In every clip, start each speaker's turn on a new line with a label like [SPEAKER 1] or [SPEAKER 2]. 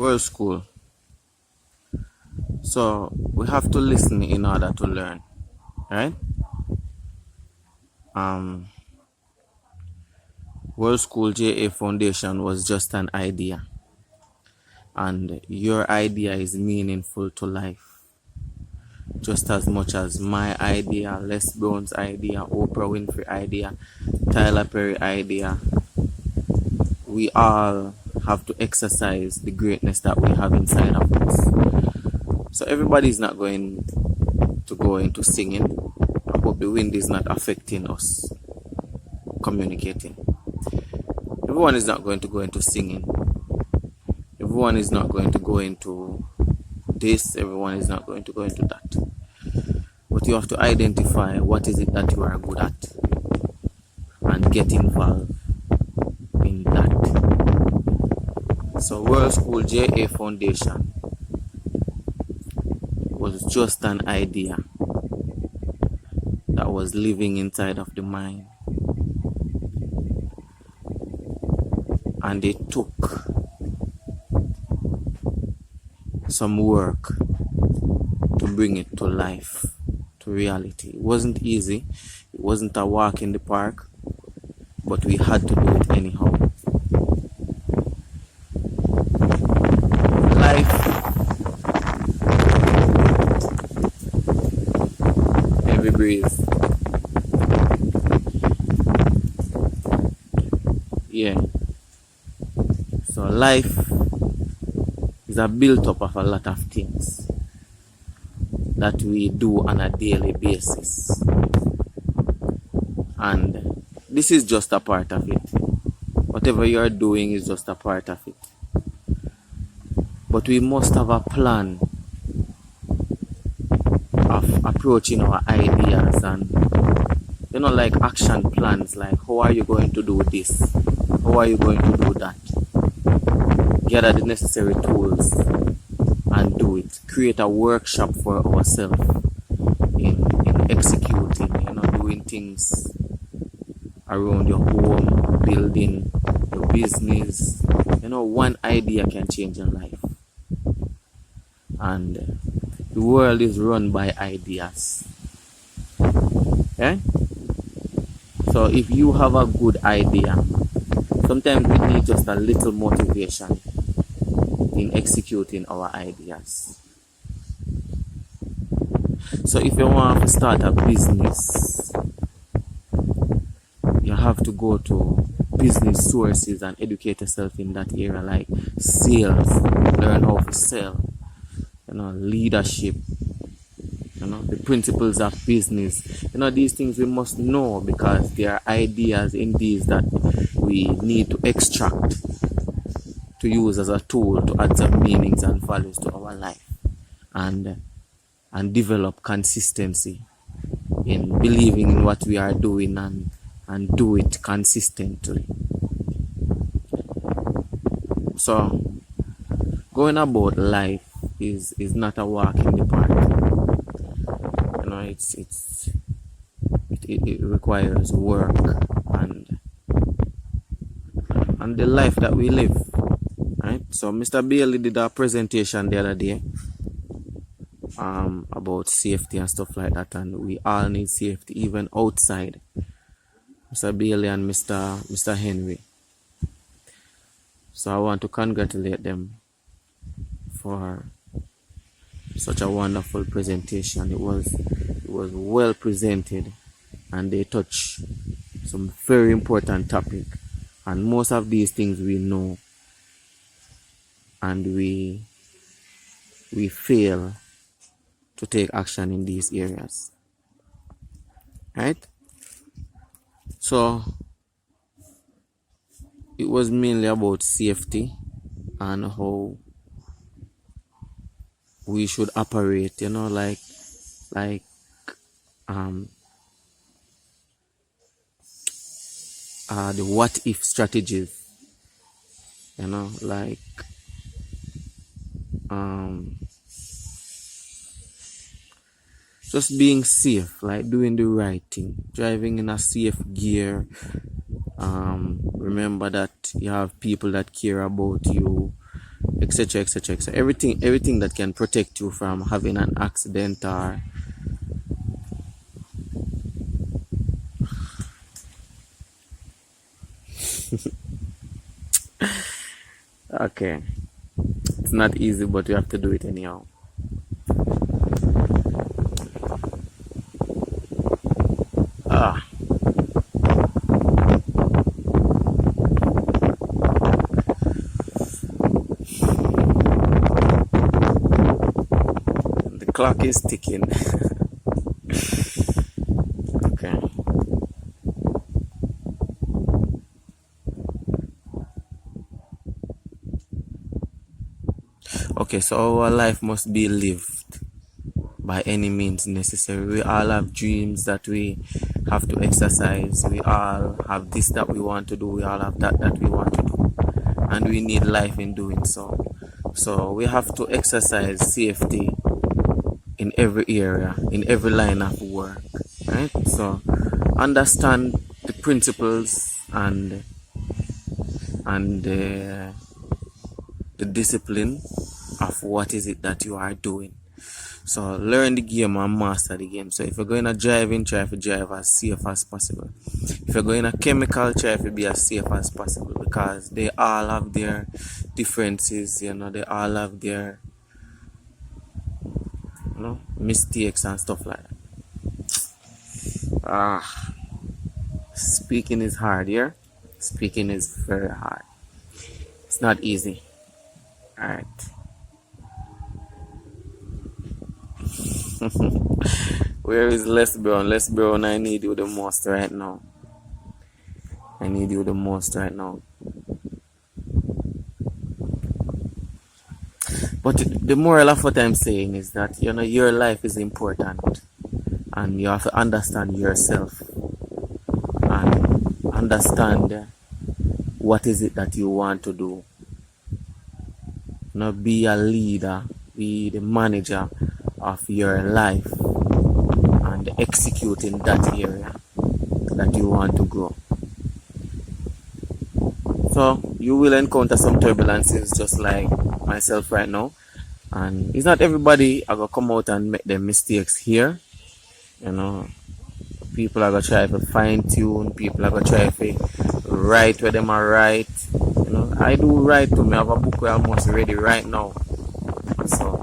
[SPEAKER 1] World school. So we have to listen in order to learn, right? World School JA Foundation was just an idea, and your idea is meaningful to life just as much as my idea, Les Brown's idea, Oprah Winfrey idea, Tyler Perry idea. We all have to exercise the greatness that we have inside of us. So everybody's not going to go into singing. I hope the wind is not affecting us communicating. Everyone is not going to go into singing. Everyone is not going to go into this. Everyone is not going to go into that. But you have to identify what is it that you are good at and get involved in that. So World School JA Foundation was just an idea that was living inside of the mind. And it took some work to bring it to life, to reality. It wasn't easy. It wasn't a walk in the park, but we had to do it anyhow. Life, heavy breeze. Yeah. So life is a built up of a lot of things that we do on a daily basis, and this is just a part of it. Whatever you are doing is just a part of it, but we must have a plan of approaching our ideas, and like action plans, like how are you going to do this, how are you going to do that. Gather the necessary tools and do it. Create a workshop for ourselves in executing, doing things around your home, building your business. One idea can change your life. And the world is run by ideas. Okay? So if you have a good idea, sometimes we need just a little motivation in executing our ideas. So if you want to start a business, you have to go to business sources and educate yourself in that area, like sales, learn how to sell, leadership, the principles of business. These things we must know, because there are ideas in these that we need to extract to use as a tool to add some meanings and values to our life, and develop consistency in believing in what we are doing and do it consistently. So going about life is not a walk in the park. It requires work and the life that we live. Right? So Mr. Bailey did a presentation the other day about safety and stuff like that, and we all need safety even outside. Mr. Bailey and Mr. Henry. So I want to congratulate them for such a wonderful presentation. It was well presented, and they touch some very important topic, and most of these things we know, and we fail to take action in these areas, right? So it was mainly about safety and how we should operate, the what if strategies, just being safe, like doing the right thing, driving in a safe gear. Remember that you have people that care about you. etc., etc., etc. Everything that can protect you from having an accident or okay. It's not easy, but you have to do it anyhow. Ah, the clock is ticking. Okay. Okay, so our life must be lived by any means necessary. We all have dreams that we have to exercise. We all have this that we want to do. We all have that we want to do. And we need life in doing so. So we have to exercise safety in every area, in every line of work. Right? So understand the principles and the discipline of what is it that you are doing. So learn the game and master the game. So if you're going to driving, try to drive as safe as possible. If you're going to chemical, try to be as safe as possible, because they all have their differences, they all have their mistakes and stuff like that. Speaking is hard here. Speaking is very hard. It's not easy. Alright. Where is Les Brown? Les Brown, I need you the most right now. I need you the most right now. But the moral of what I'm saying is that, your life is important. And you have to understand yourself. And understand what is it that you want to do. Be a leader. Be the manager of your life and execute in that area that you want to grow. So you will encounter some turbulences just like myself right now, and it's not everybody are gonna come out and make their mistakes here. People are gonna try to fine tune, people are gonna try to write where them are right. I do write to me. I have a book where almost ready right now. So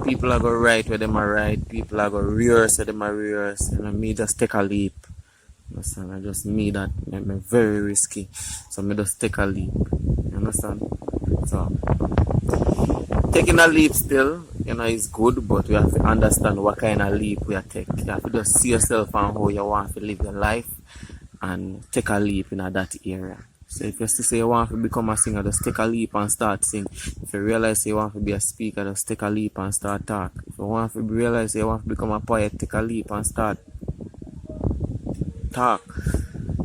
[SPEAKER 1] people are gonna write where them are right, people are gonna rehearse where them are rehearse, me just take a leap. Understand? I just me that I'm very risky. So me just take a leap. You understand? So taking a leap still, is good, but we have to understand what kind of leap we are taking. You have to just see yourself and how you want to live your life and take a leap in that area. So if you still say you want to become a singer, just take a leap and start sing. If you realize you want to be a speaker, just take a leap and start talk. If you want to realize you want to become a poet, take a leap and start talk.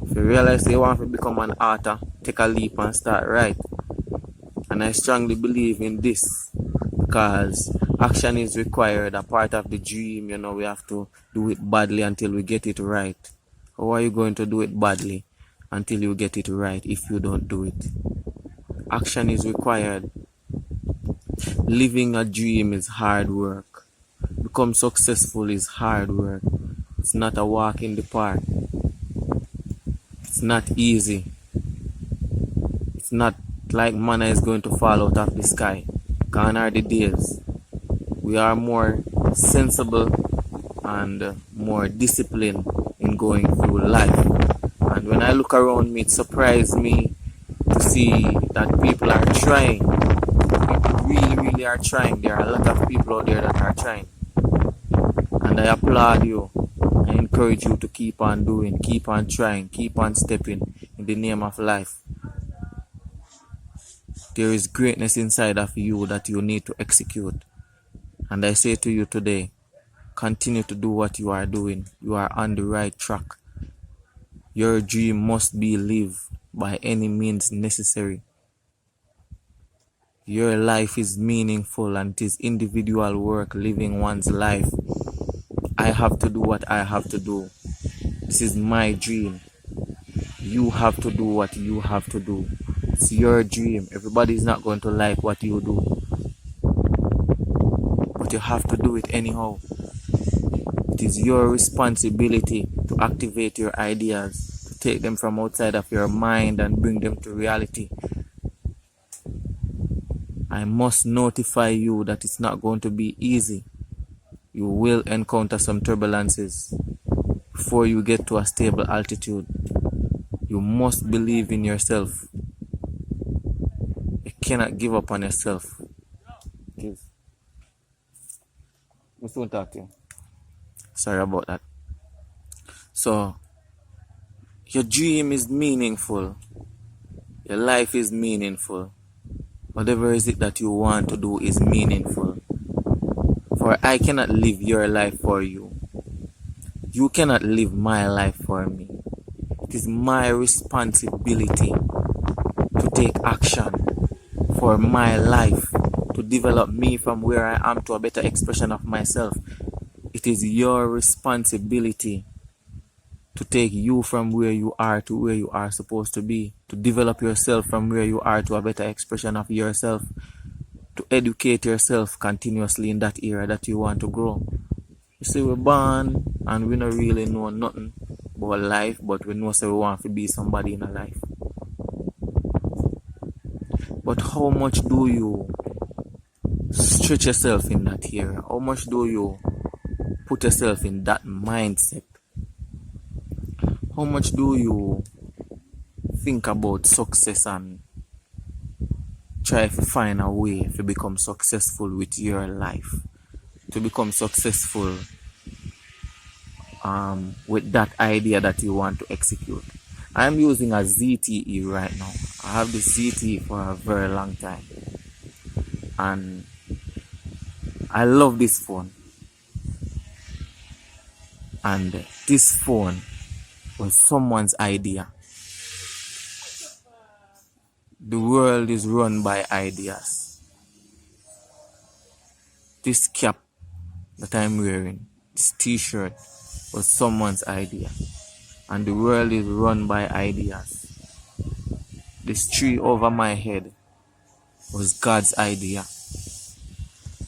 [SPEAKER 1] If you realize you want to become an author, take a leap and start write. And I strongly believe in this, because action is required, a part of the dream. We have to do it badly until we get it right. How are you going to do it badly until you get it right if you don't do it? Action is required. Living a dream is hard work. Become successful is hard work. It's not a walk in the park. It's not easy. It's not like manna is going to fall out of the sky. Gone are the days. We are more sensible and more disciplined in going through life. And when I look around me, it surprises me to see that people are trying. People really, really are trying. There are a lot of people out there that are trying. And I applaud you. I encourage you to keep on doing, keep on trying, keep on stepping in the name of life. There is greatness inside of you that you need to execute. And I say to you today, continue to do what you are doing. You are on the right track. Your dream must be lived by any means necessary. Your life is meaningful and it is individual work living one's life. I have to do what I have to do. This is my dream. You have to do what you have to do. It's your dream. Everybody's not going to like what you do, but you have to do it anyhow. It is your responsibility to activate your ideas, to take them from outside of your mind and bring them to reality. I must notify you that it's not going to be easy. You will encounter some turbulences before you get to a stable altitude. You must believe in yourself. You cannot give up on yourself. Give. We soon talk to you. Sorry about that. So, your dream is meaningful. Your life is meaningful. Whatever is it that you want to do is meaningful. For I cannot live your life for you. You cannot live my life for me. It is my responsibility to take action for my life, to develop me from where I am to a better expression of myself. It is your responsibility to take you from where you are to where you are supposed to be, to develop yourself from where you are to a better expression of yourself, to educate yourself continuously in that area that you want to grow. You see, we're born and we don't really know nothing about life, but we know so we want to be somebody in a life. But how much do you stretch yourself in that area? How much do you put yourself in that mindset? How much do you think about success and try to find a way to become successful with your life, to become successful with that idea that you want to execute? I'm using a ZTE right now. I have the ZTE for a very long time, and I love this phone. And this phone was someone's idea. The world is run by ideas. This cap that I'm wearing, this t-shirt, was someone's idea. And the world is run by ideas. This tree over my head was God's idea.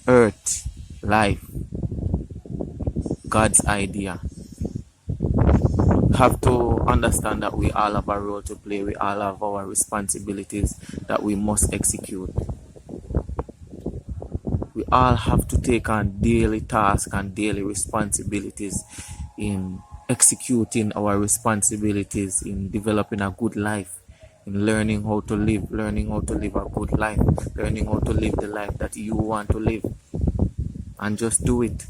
[SPEAKER 1] Earth, life, God's idea. Have to understand that we all have a role to play. We all have our responsibilities that we must execute. We all have to take on daily tasks and daily responsibilities in executing our responsibilities, in developing a good life, in learning how to live a good life, learning how to live the life that you want to live. And just do it.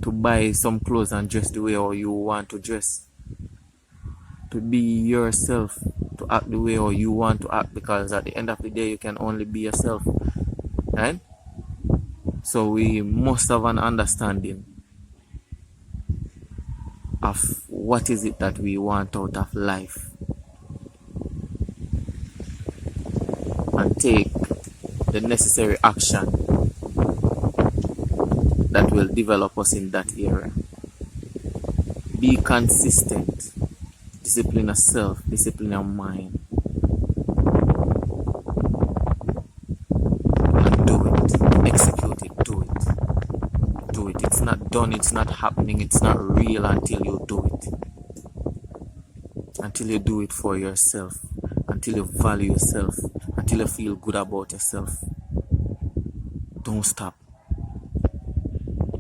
[SPEAKER 1] To buy some clothes and dress the way how you want to dress, to be yourself, to act the way how you want to act, because at the end of the day you can only be yourself, right? So we must have an understanding of what is it that we want out of life, and take the necessary action that will develop us in that area. Be consistent. Discipline yourself. Discipline your mind. And do it. Execute it. Do it. Do it. It's not done. It's not happening. It's not real until you do it. Until you do it for yourself. Until you value yourself. Until you feel good about yourself. Don't stop.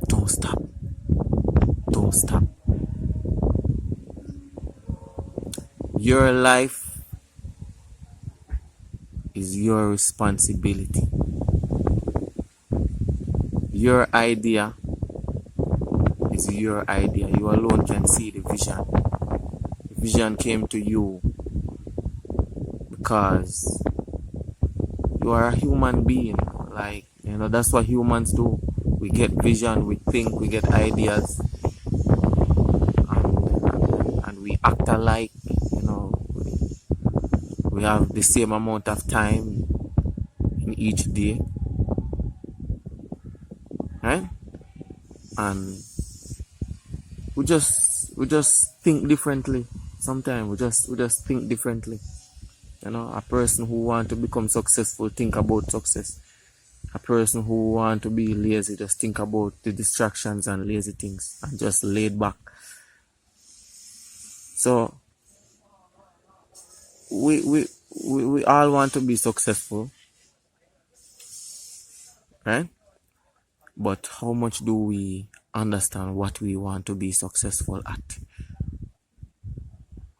[SPEAKER 1] Don't stop. Don't stop. Your life is your responsibility. Your idea is your idea. You alone can see the vision. The vision came to you because you are a human being. Like, that's what humans do. We get vision, we think, we get ideas, and we act alike. We have the same amount of time in each day, right? And we just think differently. Sometimes we just think differently. A person who want to become successful think about success. A person who want to be lazy just think about the distractions and lazy things and just laid back. So we all want to be successful, right? But how much do we understand what we want to be successful at?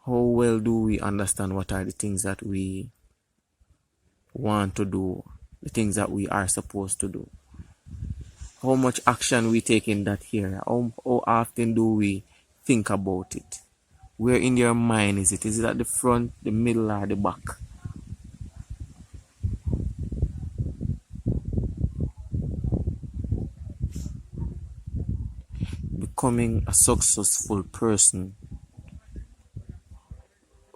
[SPEAKER 1] How well do we understand what are the things that we want to do, the things that we are supposed to do? How much action we take in that area? How often do we think about it? Where in your mind is it? Is it at the front, the middle, or the back? Becoming a successful person,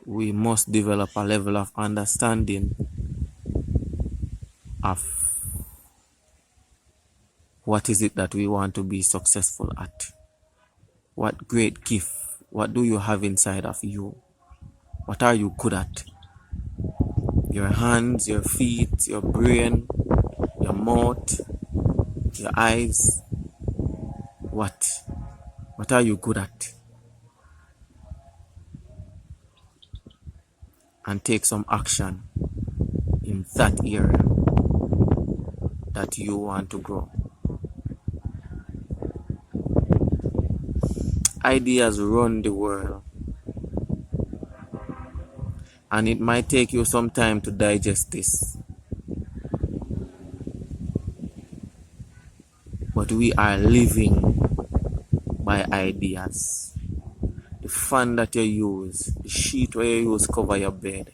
[SPEAKER 1] we must develop a level of understanding of what is it that we want to be successful at. What great gift, what do you have inside of you? What are you good at? Your hands, your feet, your brain, your mouth, your eyes. What are you good at? And take some action in that area that you want to grow. Ideas run the world, and it might take you some time to digest this, but we are living by ideas. The fan that you use, the sheet where you use cover your bed,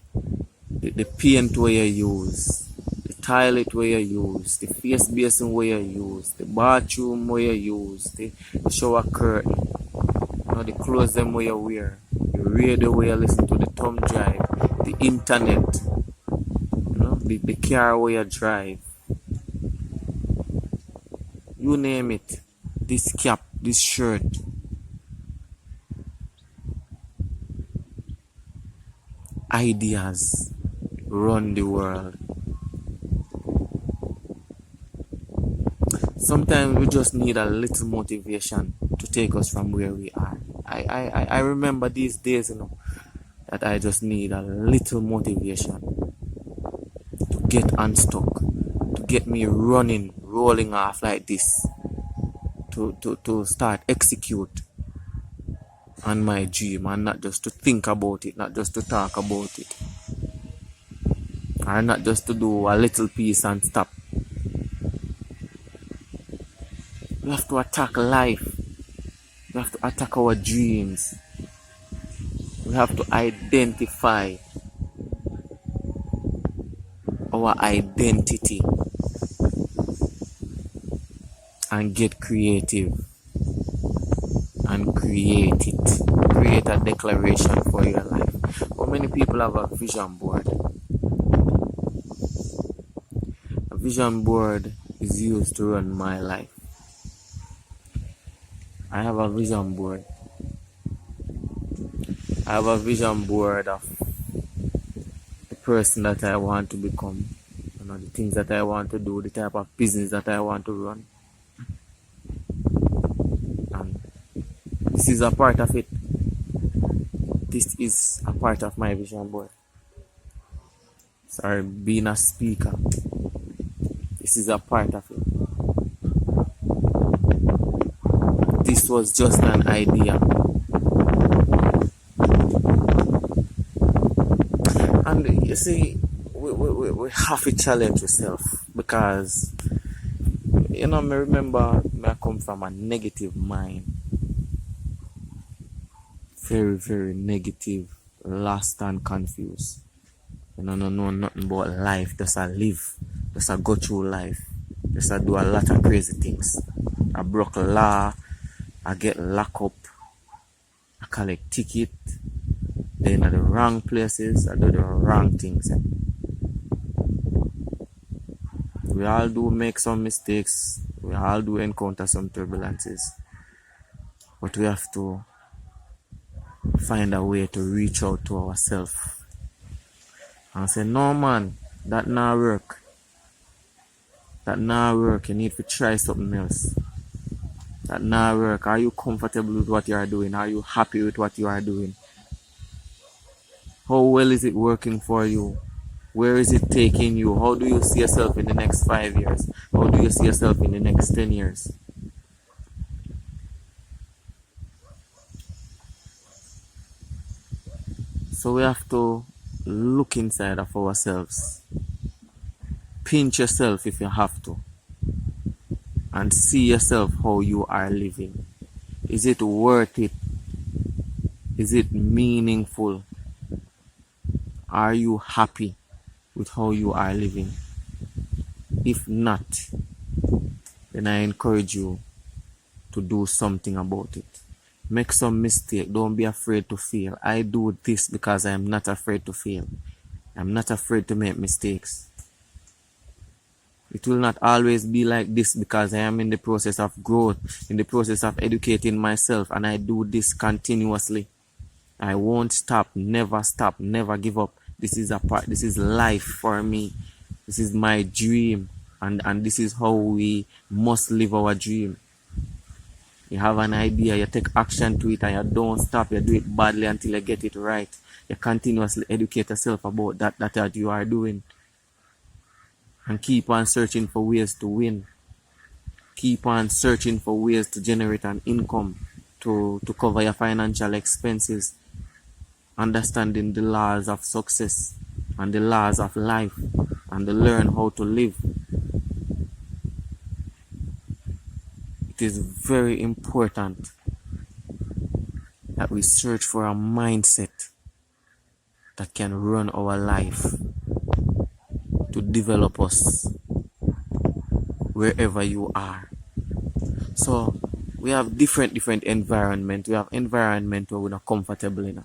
[SPEAKER 1] the paint where you use, the toilet where you use, the face basin where you use, the bathroom where you use, the shower curtain, the clothes them where you wear, the radio where you listen to, the thumb drive, the internet, the car where you drive, you name it, this cap, this shirt. Ideas run the world. Sometimes we just need a little motivation to take us from where we are. I remember these days, that I just need a little motivation to get unstuck, to get me running, rolling off like this, to start execute on my dream, and not just to think about it, not just to talk about it, or not just to do a little piece and stop. We have to attack life. We have to attack our dreams. We have to identify our identity and get creative and create it. Create a declaration for your life. How many people have a vision board? A vision board is used to run my life. I have a vision board. I have a vision board of the person that I want to become, the things that I want to do, the type of business that I want to run. And this is a part of it. This is a part of my vision board. Sorry, being a speaker. This is a part of it. This was just an idea. And you see, we have to challenge yourself, because, me remember I come from a negative mind. Very, very negative, lost and confused. No nothing about life, just a live, just a go through life, just a do a lot of crazy things. I broke law, I get locked up, I collect ticket, then at the wrong places, I do the wrong things. We all do make some mistakes, we all do encounter some turbulences, but we have to find a way to reach out to ourselves and say, no man, that not work. That not work. You need to try something else. That not work. Are you comfortable with what you are doing? Are you happy with what you are doing? How well is it working for you? Where is it taking you? How do you see yourself in the next 5 years? How do you see yourself in the next 10 years? So we have to look inside of ourselves. Pinch yourself if you have to. And see yourself how you are living. Is it worth it? Is it meaningful? Are you happy with how you are living? If not, then I encourage you to do something about it. Make some mistake. Don't be afraid to fail. I do this because I am not afraid to fail. I'm not afraid to make mistakes. It will not always be like this because I am in the process of growth, in the process of educating myself, and I do this continuously. I won't stop, never give up. This is life for me. This is my dream, and this is how we must live our dream. You have an idea, you take action to it, and you don't stop. You do it badly until you get it right. You continuously educate yourself about that you are doing. And keep on searching for ways to win. Keep on searching for ways to generate an income to cover your financial expenses. Understanding the laws of success and the laws of life, and to learn how to live. It is very important that we search for a mindset that can run our life, to develop us wherever you are. So we have different environment. We have environment where we're not comfortable in.